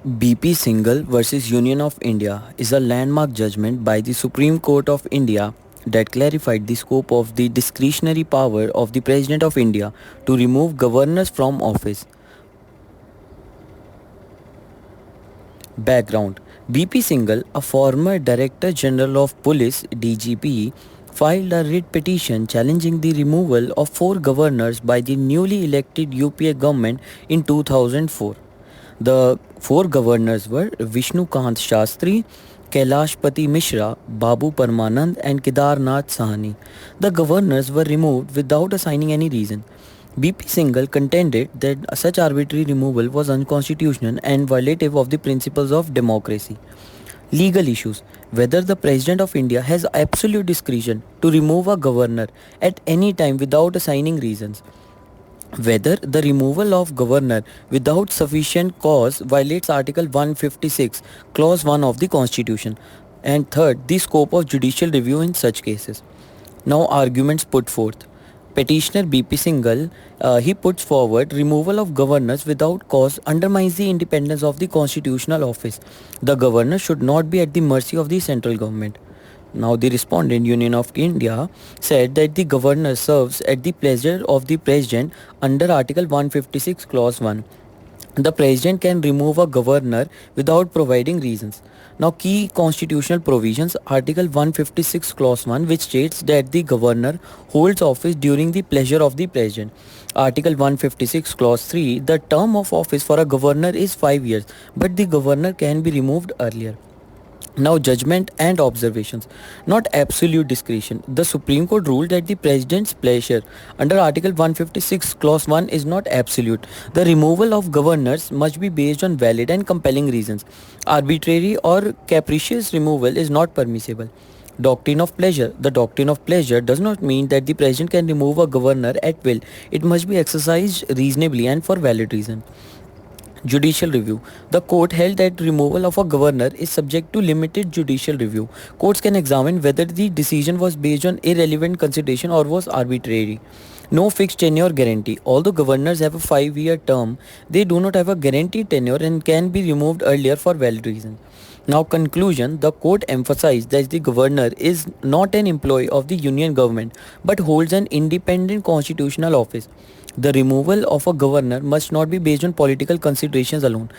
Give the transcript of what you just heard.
BP Singhal versus Union of India is a landmark judgment by the Supreme Court of India that clarified the scope of the discretionary power of the President of India to remove governors from office. Background: BP Singhal, a former Director General of Police (DGP), filed a writ petition challenging the removal of four governors by the newly elected UPA government in 2004. The four governors were Vishnu Kant Shastri, Kailashpati Mishra, Babu Parmanand, and Kedarnath Sahani. The governors were removed without assigning any reason. BP Singhal contended that such arbitrary removal was unconstitutional and violative of the principles of democracy. Legal issues: whether the President of India has absolute discretion to remove a governor at any time without assigning reasons, whether the removal of governor without sufficient cause violates Article 156, Clause 1 of the Constitution, and third, the scope of judicial review in such cases. Now, arguments put forth. Petitioner BP Singhal, he puts forward removal of governors without cause undermines the independence of the constitutional office. The governor should not be at the mercy of the central government. Now, the respondent, Union of India, said that the governor serves at the pleasure of the president under Article 156, Clause 1. The president can remove a governor without providing reasons. Now, key constitutional provisions: Article 156, Clause 1, which states that the governor holds office during the pleasure of the president. Article 156, Clause 3, the term of office for a governor is 5 years, but the governor can be removed earlier. Now, judgment and observations. Not absolute discretion. The Supreme Court ruled that the President's pleasure under Article 156, Clause 1 is not absolute. The removal of governors must be based on valid and compelling reasons. Arbitrary or capricious removal is not permissible. Doctrine of pleasure. The doctrine of pleasure does not mean that the President can remove a governor at will. It must be exercised reasonably and for valid reason. Judicial review. The court held that removal of a governor is subject to limited judicial review. Courts can examine whether the decision was based on irrelevant consideration or was arbitrary. No fixed tenure guarantee. Although governors have a 5-year term, they do not have a guaranteed tenure and can be removed earlier for valid reasons. Now, conclusion: the court emphasized that the governor is not an employee of the union government but holds an independent constitutional office. The removal of a governor must not be based on political considerations alone.